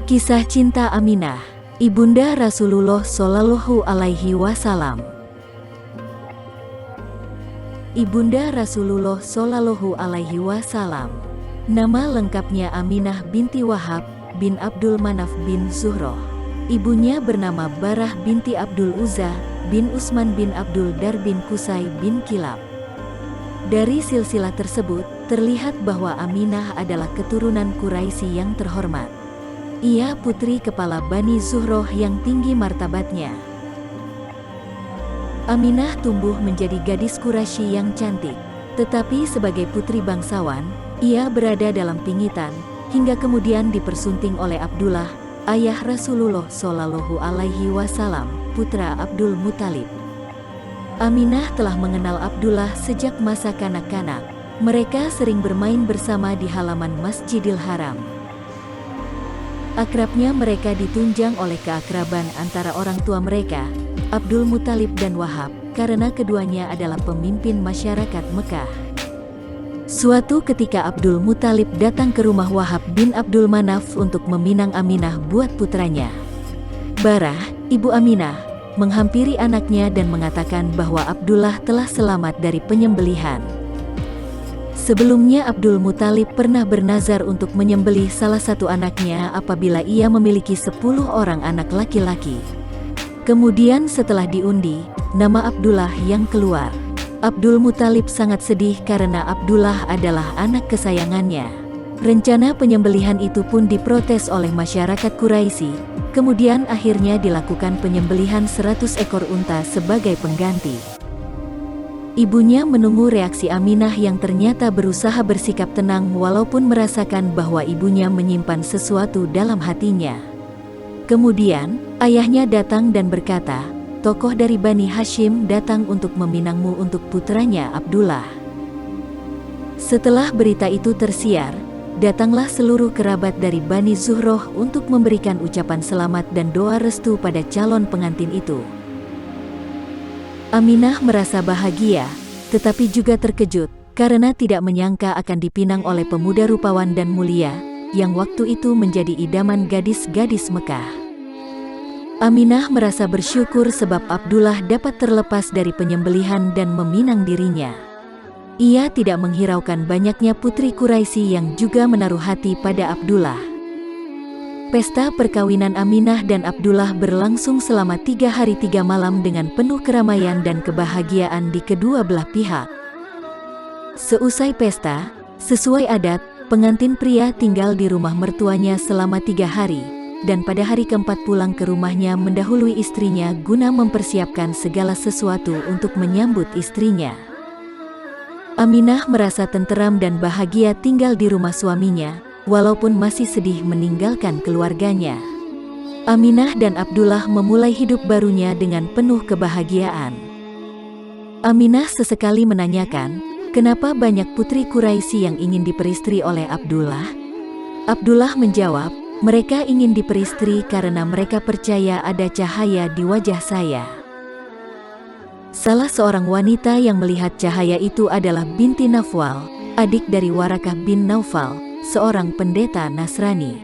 Kisah cinta Aminah, ibunda Rasulullah Shallallahu Alaihi Wasallam. Ibunda Rasulullah Shallallahu Alaihi Wasallam. Nama lengkapnya Aminah binti Wahab bin Abdul Manaf bin Zuhroh. Ibunya bernama Barah binti Abdul Uzza bin Utsman bin Abdul Dar bin Qusay bin Kilab. Dari silsilah tersebut, terlihat bahwa Aminah adalah keturunan Quraisy yang terhormat. Ia putri kepala Bani Zuhroh yang tinggi martabatnya. Aminah tumbuh menjadi gadis Quraisy yang cantik. Tetapi sebagai putri bangsawan, ia berada dalam pingitan, hingga kemudian dipersunting oleh Abdullah, ayah Rasulullah Shallallahu Alaihi Wasallam, putra Abdul Muthalib. Aminah telah mengenal Abdullah sejak masa kanak-kanak. Mereka sering bermain bersama di halaman Masjidil Haram. Akrabnya mereka ditunjang oleh keakraban antara orang tua mereka, Abdul Muthalib dan Wahab, karena keduanya adalah pemimpin masyarakat Mekah. Suatu ketika Abdul Muthalib datang ke rumah Wahab bin Abdul Manaf untuk meminang Aminah buat putranya. Barah, ibu Aminah, menghampiri anaknya dan mengatakan bahwa Abdullah telah selamat dari penyembelihan. Sebelumnya Abdul Muthalib pernah bernazar untuk menyembelih salah satu anaknya apabila ia memiliki 10 orang anak laki-laki. Kemudian setelah diundi, nama Abdullah yang keluar. Abdul Muthalib sangat sedih karena Abdullah adalah anak kesayangannya. Rencana penyembelihan itu pun diprotes oleh masyarakat Quraisy. Kemudian akhirnya dilakukan penyembelihan 100 ekor unta sebagai pengganti. Ibunya menunggu reaksi Aminah yang ternyata berusaha bersikap tenang walaupun merasakan bahwa ibunya menyimpan sesuatu dalam hatinya. Kemudian, ayahnya datang dan berkata, tokoh dari Bani Hashim datang untuk meminangmu untuk putranya Abdullah. Setelah berita itu tersiar, datanglah seluruh kerabat dari Bani Zuhroh untuk memberikan ucapan selamat dan doa restu pada calon pengantin itu. Aminah merasa bahagia, tetapi juga terkejut, karena tidak menyangka akan dipinang oleh pemuda rupawan dan mulia, yang waktu itu menjadi idaman gadis-gadis Mekah. Aminah merasa bersyukur sebab Abdullah dapat terlepas dari penyembelihan dan meminang dirinya. Ia tidak menghiraukan banyaknya putri Quraisy yang juga menaruh hati pada Abdullah. Pesta perkawinan Aminah dan Abdullah berlangsung selama 3 hari 3 malam dengan penuh keramaian dan kebahagiaan di kedua belah pihak. Seusai pesta, sesuai adat, pengantin pria tinggal di rumah mertuanya selama 3 hari, dan pada hari keempat pulang ke rumahnya mendahului istrinya guna mempersiapkan segala sesuatu untuk menyambut istrinya. Aminah merasa tenteram dan bahagia tinggal di rumah suaminya, walaupun masih sedih meninggalkan keluarganya. Aminah dan Abdullah memulai hidup barunya dengan penuh kebahagiaan. Aminah sesekali menanyakan, kenapa banyak putri Quraisy yang ingin diperistri oleh Abdullah? Abdullah menjawab, mereka ingin diperistri karena mereka percaya ada cahaya di wajah saya. Salah seorang wanita yang melihat cahaya itu adalah binti Nawfal, adik dari Warakah bin Naufal, seorang pendeta Nasrani.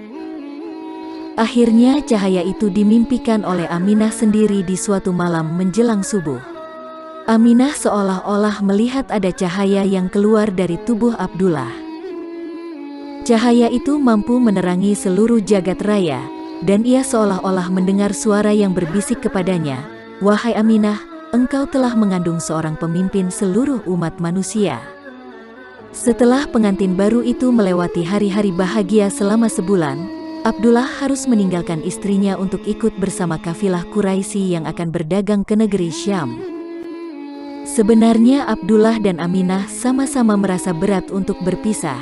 Akhirnya cahaya itu dimimpikan oleh Aminah sendiri di suatu malam menjelang subuh. Aminah seolah-olah melihat ada cahaya yang keluar dari tubuh Abdullah. Cahaya itu mampu menerangi seluruh jagat raya, dan ia seolah-olah mendengar suara yang berbisik kepadanya, "Wahai Aminah, engkau telah mengandung seorang pemimpin seluruh umat manusia." Setelah pengantin baru itu melewati hari-hari bahagia selama sebulan, Abdullah harus meninggalkan istrinya untuk ikut bersama kafilah Quraisy yang akan berdagang ke negeri Syam. Sebenarnya Abdullah dan Aminah sama-sama merasa berat untuk berpisah.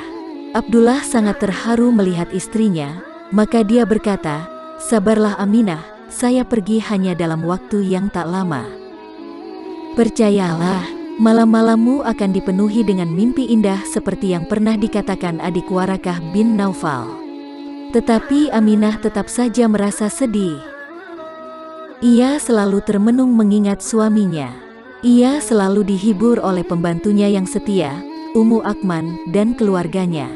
Abdullah sangat terharu melihat istrinya, maka dia berkata, "Sabarlah Aminah, saya pergi hanya dalam waktu yang tak lama. Percayalah, malam-malammu akan dipenuhi dengan mimpi indah seperti yang pernah dikatakan adik Warakah bin Naufal." Tetapi Aminah tetap saja merasa sedih. Ia selalu termenung mengingat suaminya. Ia selalu dihibur oleh pembantunya yang setia, Ummu Akman, dan keluarganya.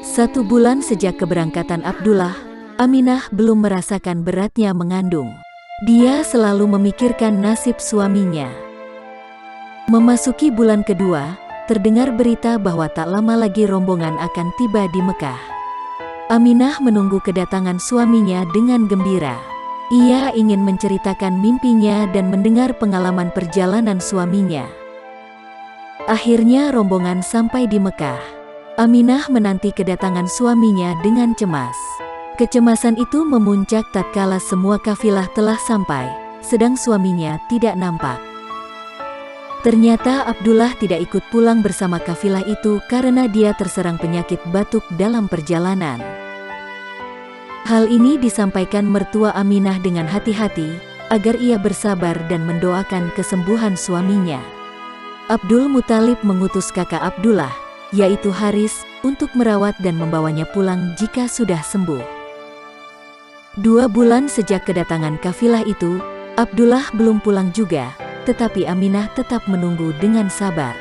1 bulan sejak keberangkatan Abdullah, Aminah belum merasakan beratnya mengandung. Dia selalu memikirkan nasib suaminya. Memasuki bulan kedua, terdengar berita bahwa tak lama lagi rombongan akan tiba di Mekah. Aminah menunggu kedatangan suaminya dengan gembira. Ia ingin menceritakan mimpinya dan mendengar pengalaman perjalanan suaminya. Akhirnya rombongan sampai di Mekah. Aminah menanti kedatangan suaminya dengan cemas. Kecemasan itu memuncak tatkala semua kafilah telah sampai, sedang suaminya tidak nampak. Ternyata Abdullah tidak ikut pulang bersama kafilah itu karena dia terserang penyakit batuk dalam perjalanan. Hal ini disampaikan mertua Aminah dengan hati-hati, agar ia bersabar dan mendoakan kesembuhan suaminya. Abdul Muthalib mengutus kakak Abdullah, yaitu Haris, untuk merawat dan membawanya pulang jika sudah sembuh. 2 bulan sejak kedatangan kafilah itu, Abdullah belum pulang juga, tetapi Aminah tetap menunggu dengan sabar.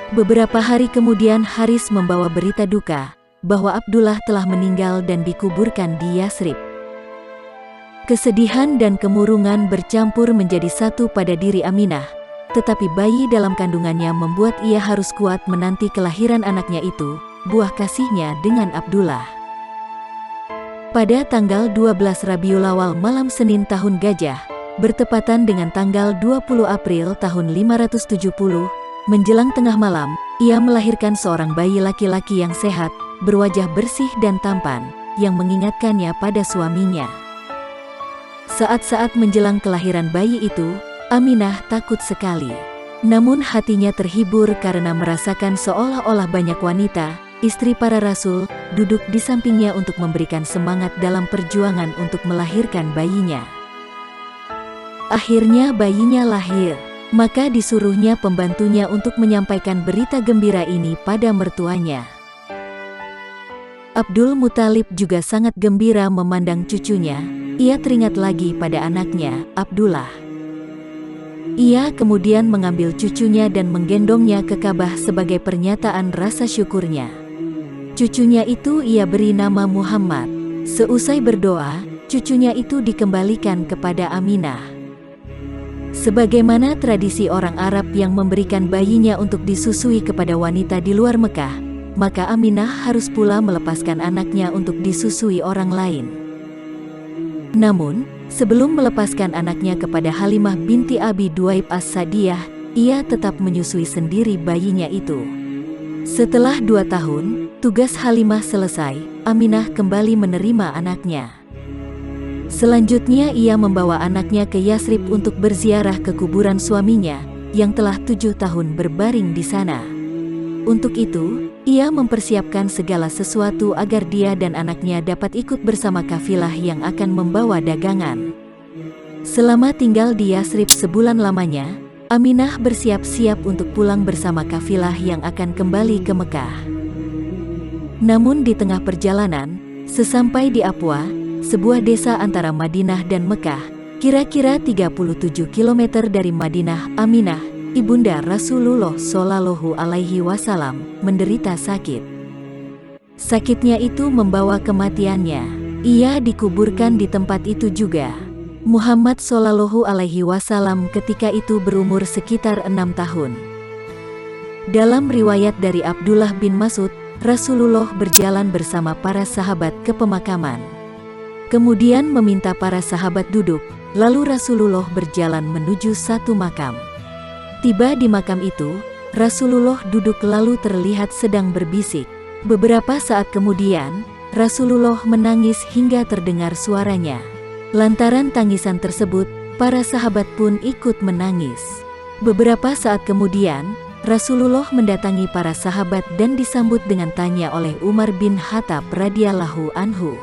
Beberapa hari kemudian Haris membawa berita duka, bahwa Abdullah telah meninggal dan dikuburkan di Yasrib. Kesedihan dan kemurungan bercampur menjadi satu pada diri Aminah, tetapi bayi dalam kandungannya membuat ia harus kuat menanti kelahiran anaknya itu, buah kasihnya dengan Abdullah. Pada tanggal 12 Rabiul Awal malam Senin tahun Gajah, bertepatan dengan tanggal 20 April tahun 570, menjelang tengah malam, ia melahirkan seorang bayi laki-laki yang sehat, berwajah bersih dan tampan, yang mengingatkannya pada suaminya. Saat-saat menjelang kelahiran bayi itu, Aminah takut sekali. Namun hatinya terhibur karena merasakan seolah-olah banyak wanita, istri para rasul, duduk di sampingnya untuk memberikan semangat dalam perjuangan untuk melahirkan bayinya. Akhirnya bayinya lahir, maka disuruhnya pembantunya untuk menyampaikan berita gembira ini pada mertuanya. Abdul Muthalib juga sangat gembira memandang cucunya, ia teringat lagi pada anaknya, Abdullah. Ia kemudian mengambil cucunya dan menggendongnya ke Ka'bah sebagai pernyataan rasa syukurnya. Cucunya itu ia beri nama Muhammad. Seusai berdoa, cucunya itu dikembalikan kepada Aminah. Sebagaimana tradisi orang Arab yang memberikan bayinya untuk disusui kepada wanita di luar Mekah, maka Aminah harus pula melepaskan anaknya untuk disusui orang lain. Namun, sebelum melepaskan anaknya kepada Halimah binti Abi Duaib As-Sadiyah, ia tetap menyusui sendiri bayinya itu. Setelah 2 tahun, tugas Halimah selesai, Aminah kembali menerima anaknya. Selanjutnya ia membawa anaknya ke Yasrib untuk berziarah ke kuburan suaminya, yang telah 7 tahun berbaring di sana. Untuk itu, ia mempersiapkan segala sesuatu agar dia dan anaknya dapat ikut bersama kafilah yang akan membawa dagangan. Selama tinggal di Yasrib sebulan lamanya, Aminah bersiap-siap untuk pulang bersama kafilah yang akan kembali ke Mekah. Namun di tengah perjalanan, sesampai di Abwa, sebuah desa antara Madinah dan Mekah, kira-kira 37 km dari Madinah, Aminah, ibunda Rasulullah Shallallahu Alaihi Wasallam, menderita sakit. Sakitnya itu membawa kematiannya. Ia dikuburkan di tempat itu juga. Muhammad Shallallahu Alaihi Wasallam ketika itu berumur sekitar 6 tahun. Dalam riwayat dari Abdullah bin Mas'ud, Rasulullah berjalan bersama para sahabat ke pemakaman. Kemudian meminta para sahabat duduk, lalu Rasulullah berjalan menuju satu makam. Tiba di makam itu, Rasulullah duduk lalu terlihat sedang berbisik. Beberapa saat kemudian, Rasulullah menangis hingga terdengar suaranya. Lantaran tangisan tersebut, para sahabat pun ikut menangis. Beberapa saat kemudian, Rasulullah mendatangi para sahabat dan disambut dengan tanya oleh Umar bin Khattab radhiyallahu anhu.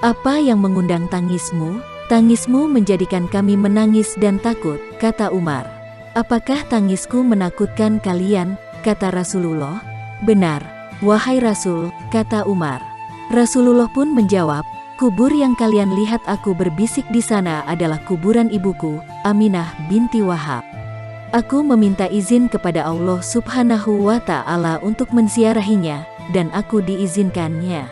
"Apa yang mengundang tangismu? Tangismu menjadikan kami menangis dan takut," kata Umar. "Apakah tangisku menakutkan kalian?" kata Rasulullah. "Benar, wahai Rasul," kata Umar. Rasulullah pun menjawab, "Kubur yang kalian lihat aku berbisik di sana adalah kuburan ibuku, Aminah binti Wahab. Aku meminta izin kepada Allah Subhanahu wa Ta'ala untuk menziarahinya, dan aku diizinkannya."